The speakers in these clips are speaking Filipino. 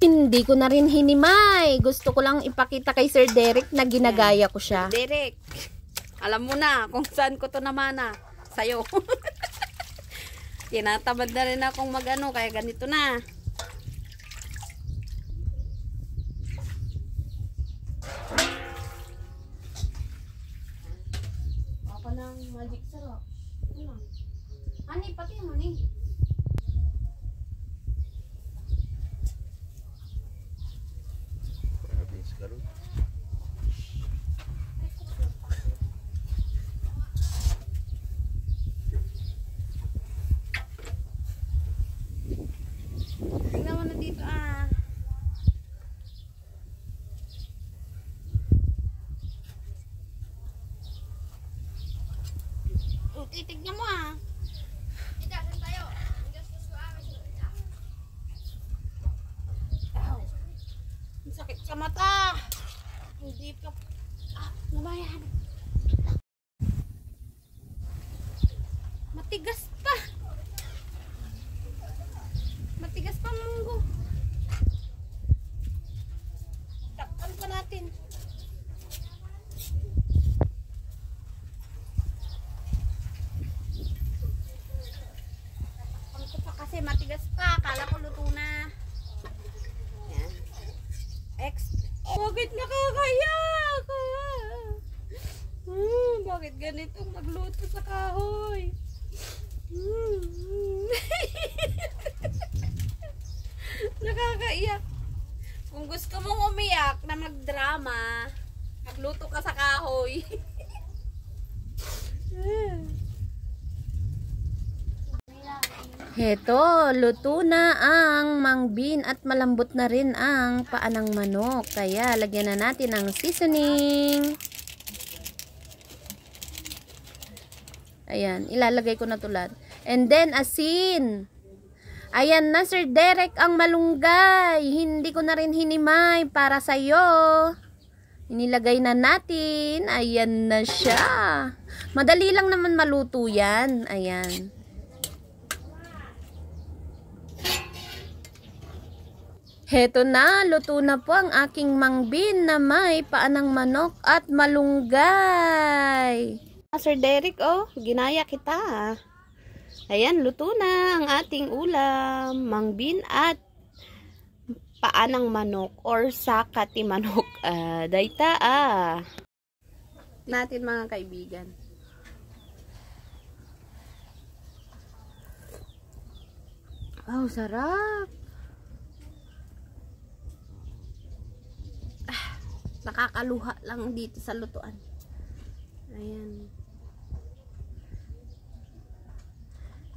Hindi ko na rin hinimay. Gusto ko lang ipakita kay Sir Derek na ginagaya ko siya. Derek, alam mo na kung saan ko to naman sa'yo. Tinatamad na rin akong mag-ano, kaya ganito na. Ako ng magic syrup. Ani, pati mo ni. Tingnan mo na dito titignan mo Saan tayo? Ang sakit sa mata. Hindi ka nabayan. Matigas pa. Matigas pa munggo. Takpan pa natin. Takpan ko pa kasi matigas pa. Akala ko luto na. Yan. Bakit nakakaya ako? Bakit ganito magluto sa kahoy? Nakakaiyak. Kung gusto mong umiyak na magdrama, magluto ka sa kahoy. Heto, luto na ang Mang Bean at malambot na rin ang paa ng manok. Kaya lagyan na natin ang seasoning. Ayan, ilalagay ko na tulad. And then asin. Ayan na Sir Derek ang malunggay. Hindi ko na rin hinimay para sa'yo. Inilagay na natin. Ayan na siya. Madali lang naman maluto yan. Ayan. Heto na, luto na po ang aking Mang Bean na may paa ng manok at malunggay. Sir Derek, ginaya kita. Ayan, luto na ang ating ulam. Mang Bean at paa ng manok or sakati manok. Dayta natin mga kaibigan. Wow, sarap. Nakakaluha lang dito sa lutuan. Ayan.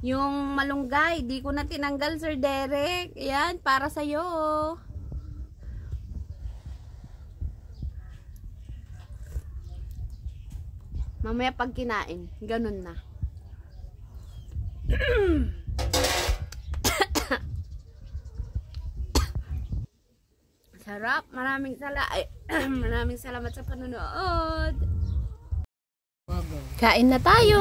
Yung malunggay, di ko na tinanggal Sir Derek. Ayan, para sa'yo. Mamaya pag kinain, ganun na. Sarap. Maraming salamat sa panonood. Kain na tayo.